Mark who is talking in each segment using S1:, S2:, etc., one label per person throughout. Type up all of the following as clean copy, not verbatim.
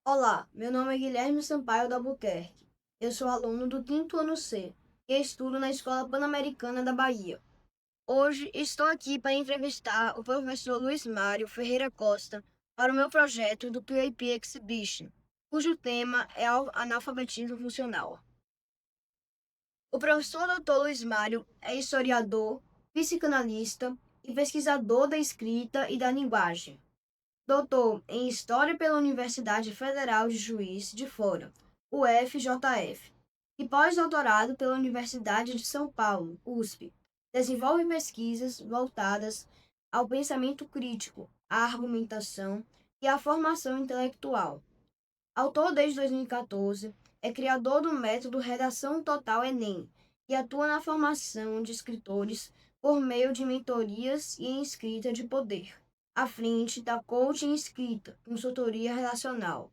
S1: Olá, meu nome é Guilherme Sampaio da Albuquerque. Eu sou aluno do quinto ano C e estudo na Escola Pan-Americana da Bahia. Hoje estou aqui para entrevistar o professor Luiz Mário Ferreira Costa para o meu projeto do PAP Exhibition, cujo tema é o analfabetismo funcional. O professor Dr. Luiz Mário é historiador, psicanalista e pesquisador da escrita e da linguagem. Doutor em História pela Universidade Federal de Juiz de Fora, UFJF, e pós-doutorado pela Universidade de São Paulo, USP. Desenvolve pesquisas voltadas ao pensamento crítico, à argumentação e à formação intelectual. Autor desde 2014, é criador do método Redação Total Enem e atua na formação de escritores por meio de mentorias e em escrita de poder, à frente da Coaching Escrita, consultoria relacional.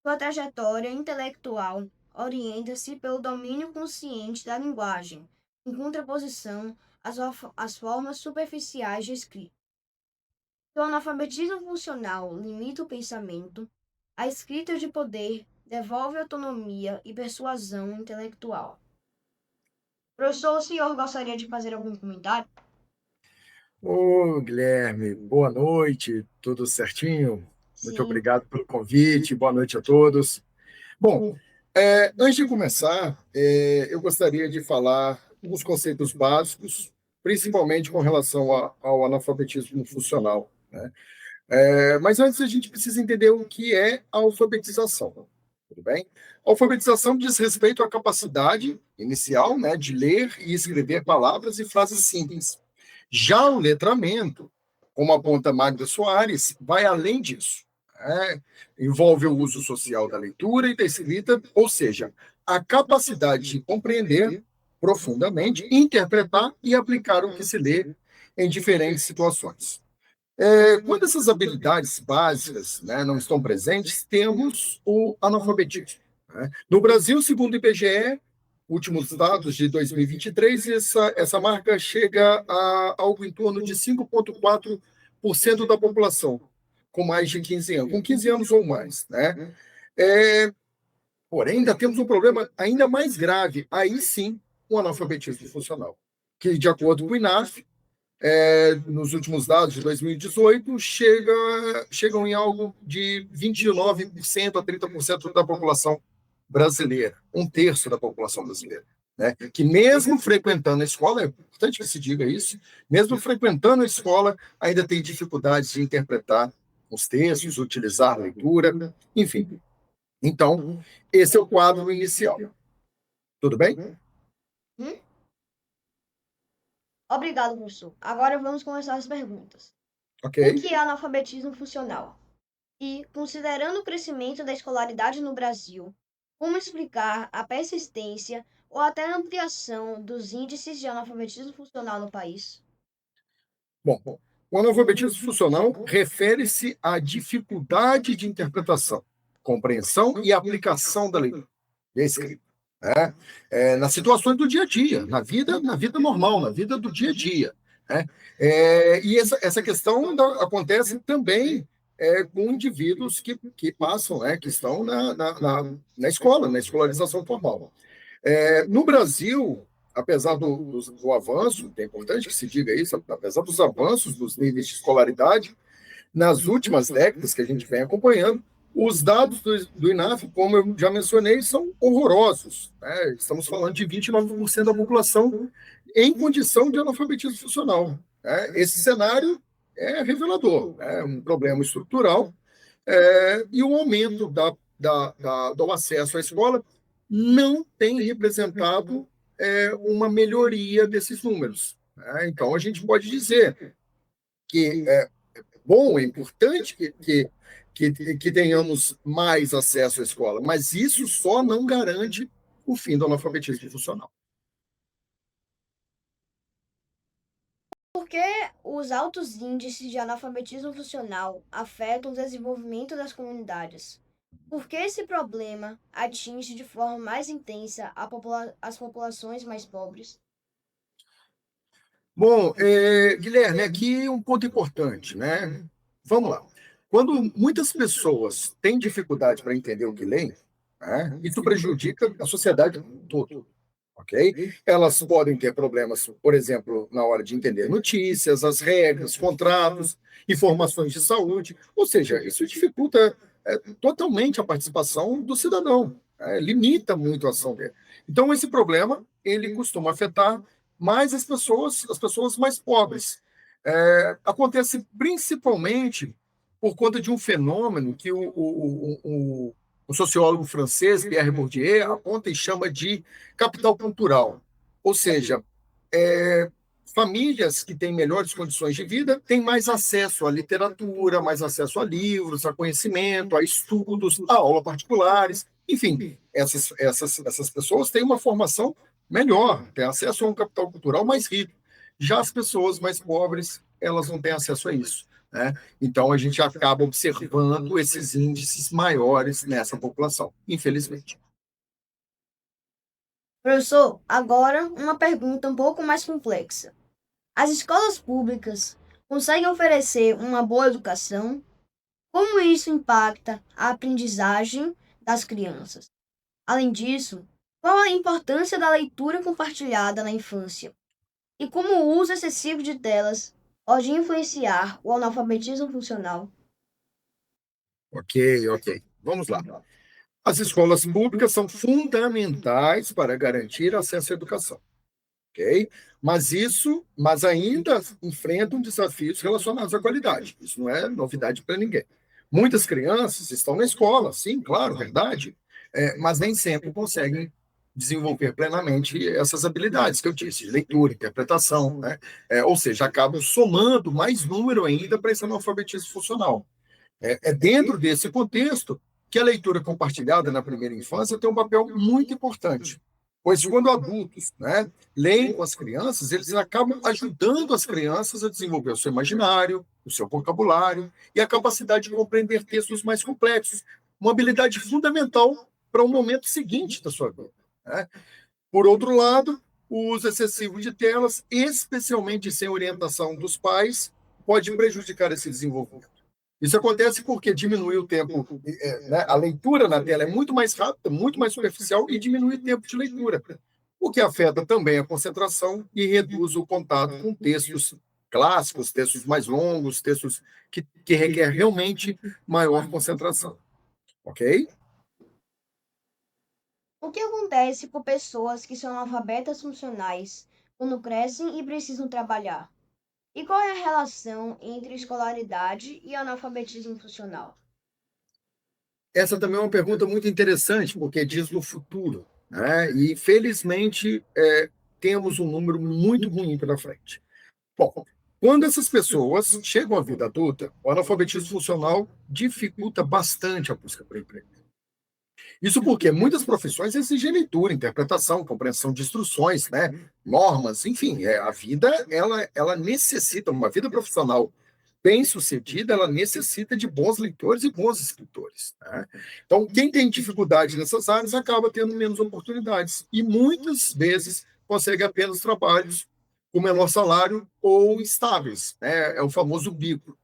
S1: Sua trajetória intelectual orienta-se pelo domínio consciente da linguagem, em contraposição às formas superficiais de escrita. Se o analfabetismo funcional limita o pensamento, a escrita de poder devolve autonomia e persuasão intelectual. Professor, o senhor gostaria de fazer algum comentário?
S2: Ô, Guilherme, boa noite, tudo certinho? Muito
S1: Sim,
S2: obrigado pelo convite, boa noite a todos. Bom, antes de começar, eu gostaria de falar alguns conceitos básicos, principalmente com relação ao analfabetismo funcional, né? Mas antes a gente precisa entender o que é a alfabetização, tudo bem? A alfabetização diz respeito à capacidade inicial, né, de ler e escrever palavras e frases simples. Já o letramento, como aponta Magda Soares, vai além disso. Envolve o uso social da leitura e da escrita, ou seja, a capacidade de compreender profundamente, interpretar e aplicar o que se lê em diferentes situações. Quando essas habilidades básicas, né, não estão presentes, temos o analfabetismo, né? No Brasil, segundo o IBGE, últimos dados de 2023, essa marca chega a algo em torno de 5,4% da população, com mais de 15 anos, com 15 anos ou mais, né? É, Porém, ainda temos um problema ainda mais grave, aí sim, o analfabetismo funcional, que, de acordo com o INAF, nos últimos dados de 2018, chegam em algo de 29% a 30% da população brasileira, um terço da população brasileira, né? Que mesmo frequentando a escola, é importante que se diga isso, mesmo frequentando a escola, ainda tem dificuldades de interpretar os textos, utilizar a leitura, enfim. Então, esse é o quadro inicial. Tudo bem?
S1: Hum? Obrigado, professor. Agora vamos começar as perguntas.
S2: Ok.
S1: O que é analfabetismo funcional? E, considerando o crescimento da escolaridade no Brasil, como explicar a persistência ou até a ampliação dos índices de analfabetismo funcional no país?
S2: Bom, o analfabetismo funcional refere-se à dificuldade de interpretação, compreensão e aplicação da leitura e da escrita, né? Nas situações do dia a dia, na vida normal, na vida do dia a dia, né? E essa questão acontece também com indivíduos que passam, né, que estão na escola, na escolarização formal. No Brasil, apesar do avanço, é importante que se diga isso, apesar dos avanços dos níveis de escolaridade, nas últimas décadas que a gente vem acompanhando, os dados do INAF, como eu já mencionei, são horrorosos, né? Estamos falando de 29% da população em condição de analfabetismo funcional, né? Esse cenário é revelador, é um problema estrutural, e o aumento do acesso à escola não tem representado uma melhoria desses números, né? Então, a gente pode dizer que é bom, é importante que tenhamos mais acesso à escola, mas isso só não garante o fim do analfabetismo funcional.
S1: Por que os altos índices de analfabetismo funcional afetam o desenvolvimento das comunidades? Por que esse problema atinge de forma mais intensa as populações mais pobres?
S2: Bom, Guilherme, aqui um ponto importante, né? Vamos lá. Quando muitas pessoas têm dificuldade para entender o que leem, né, isso prejudica a sociedade como um todo, ok? Elas podem ter problemas, por exemplo, na hora de entender notícias, as regras, contratos, informações de saúde, ou seja, isso dificulta totalmente a participação do cidadão, limita muito a ação dele. Então, esse problema, ele costuma afetar mais as pessoas mais pobres. Acontece principalmente por conta de um fenômeno que o sociólogo francês Pierre Bourdieu aponta e chama de capital cultural. Ou seja, famílias que têm melhores condições de vida têm mais acesso à literatura, mais acesso a livros, a conhecimento, a estudos, a aulas particulares. Enfim, essas pessoas têm uma formação melhor, têm acesso a um capital cultural mais rico. Já as pessoas mais pobres, elas não têm acesso a isso, né? Então, a gente acaba observando esses índices maiores nessa população, infelizmente.
S1: Professor, agora uma pergunta um pouco mais complexa. As escolas públicas conseguem oferecer uma boa educação? Como isso impacta a aprendizagem das crianças? Além disso, qual a importância da leitura compartilhada na infância? E como o uso excessivo de telas pode influenciar o analfabetismo funcional?
S2: Ok, ok. Vamos lá. As escolas públicas são fundamentais para garantir acesso à educação, ok? Mas ainda enfrentam desafios relacionados à qualidade. Isso não é novidade para ninguém. Muitas crianças estão na escola, sim, claro, verdade, mas nem sempre conseguem desenvolver plenamente essas habilidades que eu disse, de leitura, interpretação, né? Ou seja, acabam somando mais número ainda para esse analfabetismo funcional. É dentro desse contexto que a leitura compartilhada na primeira infância tem um papel muito importante. Pois quando adultos, né, leem com as crianças, eles acabam ajudando as crianças a desenvolver o seu imaginário, o seu vocabulário e a capacidade de compreender textos mais complexos, uma habilidade fundamental para o momento seguinte da sua vida, né? Por outro lado, o uso excessivo de telas, especialmente sem orientação dos pais, pode prejudicar esse desenvolvimento. Isso acontece porque diminui o tempo, né? A leitura na tela é muito mais rápida, muito mais superficial e diminui o tempo de leitura, o que afeta também a concentração e reduz o contato com textos clássicos, textos mais longos, textos que requer realmente maior concentração, ok?
S1: O que acontece com pessoas que são analfabetas funcionais quando crescem e precisam trabalhar? E qual é a relação entre escolaridade e analfabetismo funcional?
S2: Essa também é uma pergunta muito interessante, porque diz no futuro, né? E, felizmente, temos um número muito ruim pela frente. Bom, quando essas pessoas chegam à vida adulta, o analfabetismo funcional dificulta bastante a busca por emprego. Isso porque muitas profissões exigem leitura, interpretação, compreensão de instruções, né? Normas, enfim, a vida ela necessita, uma vida profissional bem-sucedida, ela necessita de bons leitores e bons escritores, né? Então, quem tem dificuldade nessas áreas acaba tendo menos oportunidades e muitas vezes consegue apenas trabalhos com menor salário ou estáveis, né? É o famoso bico.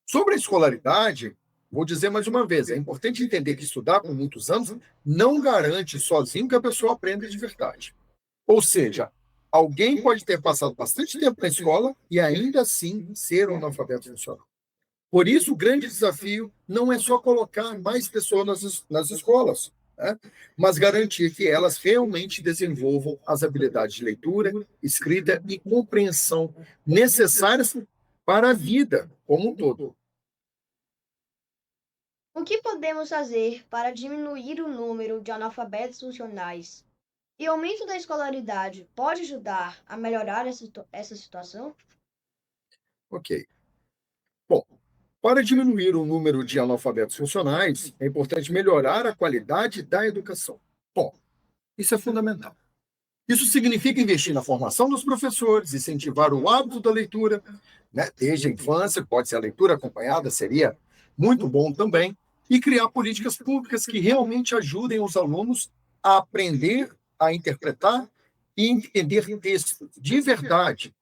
S2: Sobre a escolaridade, vou dizer mais uma vez, é importante entender que estudar por muitos anos não garante sozinho que a pessoa aprenda de verdade. Ou seja, alguém pode ter passado bastante tempo na escola e ainda assim ser um analfabeto funcional. Por isso, o grande desafio não é só colocar mais pessoas nas escolas, né? Mas garantir que elas realmente desenvolvam as habilidades de leitura, escrita e compreensão necessárias para a vida como um todo.
S1: O que podemos fazer para diminuir o número de analfabetos funcionais? E o aumento da escolaridade pode ajudar a melhorar essa situação?
S2: Ok. Bom, para diminuir o número de analfabetos funcionais, é importante melhorar a qualidade da educação. Bom, isso é fundamental. Isso significa investir na formação dos professores, incentivar o hábito da leitura, né, desde a infância, pode ser a leitura acompanhada, seria muito bom também, e criar políticas públicas que realmente ajudem os alunos a aprender a interpretar e entender texto de verdade,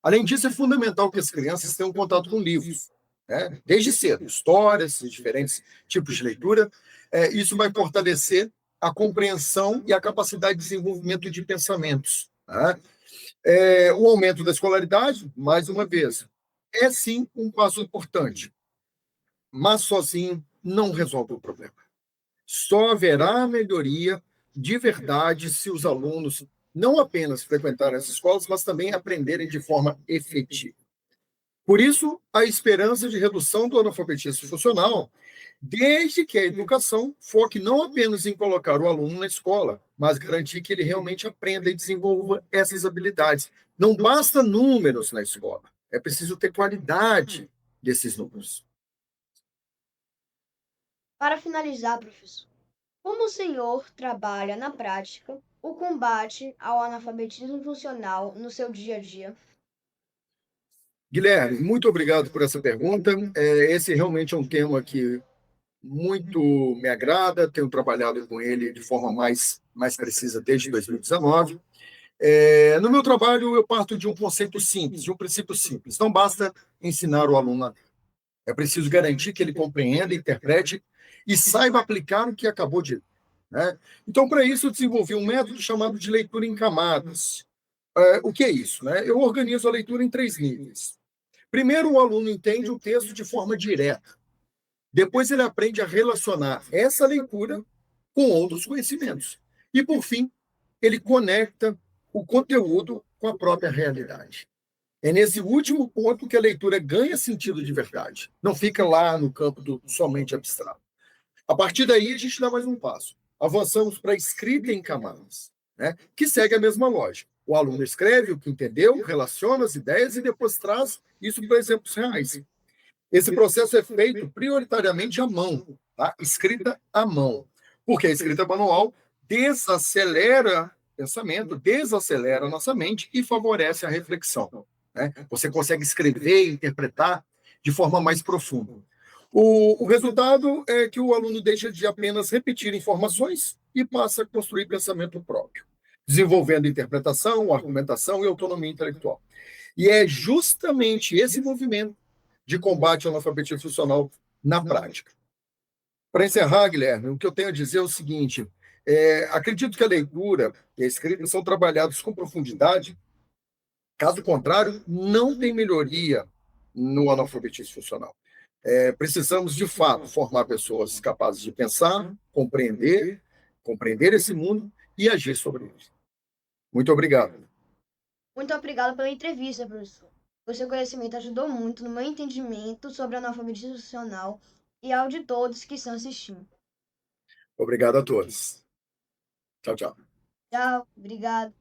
S2: Além disso, é fundamental que as crianças tenham contato com livros, né? Desde cedo, histórias, diferentes tipos de leitura. Isso vai fortalecer a compreensão e a capacidade de desenvolvimento de pensamentos. Tá? O aumento da escolaridade, mais uma vez, é sim um passo importante, mas sozinho não resolve o problema. Só haverá melhoria de verdade se os alunos não apenas frequentarem as escolas, mas também aprenderem de forma efetiva. Por isso, a esperança de redução do analfabetismo funcional, desde que a educação foque não apenas em colocar o aluno na escola, mas garantir que ele realmente aprenda e desenvolva essas habilidades. Não basta números na escola, é preciso ter qualidade desses números.
S1: Para finalizar, professor, como o senhor trabalha na prática o combate ao analfabetismo funcional no seu dia a dia?
S2: Guilherme, muito obrigado por essa pergunta. Esse realmente é um tema que muito me agrada, tenho trabalhado com ele de forma mais precisa desde 2019. No meu trabalho, eu parto de um conceito simples, de um princípio simples. Não basta ensinar o aluno a ler. É preciso garantir que ele compreenda, interprete e saiba aplicar o que acabou de ler. Né? Então, para isso, eu desenvolvi um método chamado de leitura em camadas. O que é isso? Né? Eu organizo a leitura em 3 níveis. Primeiro, o aluno entende o texto de forma direta. Depois, ele aprende a relacionar essa leitura com outros conhecimentos. E, por fim, ele conecta o conteúdo com a própria realidade. É nesse último ponto que a leitura ganha sentido de verdade. Não fica lá no campo do somente abstrato. A partir daí, a gente dá mais um passo. Avançamos para a escrita em camadas, né? Que segue a mesma lógica. O aluno escreve o que entendeu, relaciona as ideias e depois traz isso para exemplos reais. Esse processo é feito prioritariamente à mão, tá? Escrita à mão. Porque a escrita manual desacelera o pensamento, desacelera a nossa mente e favorece a reflexão. Né? Você consegue escrever e interpretar de forma mais profunda. O resultado é que o aluno deixa de apenas repetir informações e passa a construir pensamento próprio, desenvolvendo interpretação, argumentação e autonomia intelectual. E é justamente esse movimento de combate ao analfabetismo funcional na prática. Para encerrar, Guilherme, o que eu tenho a dizer é o seguinte: acredito que a leitura e a escrita são trabalhados com profundidade, caso contrário, não tem melhoria no analfabetismo funcional. Precisamos, de fato, formar pessoas capazes de pensar, compreender esse mundo e agir sobre ele. Muito obrigado.
S1: Muito obrigada pela entrevista, professor. O seu conhecimento ajudou muito no meu entendimento sobre analfabetismo funcional e ao de todos que estão assistindo.
S2: Obrigado a todos. Tchau, tchau.
S1: Tchau, obrigado.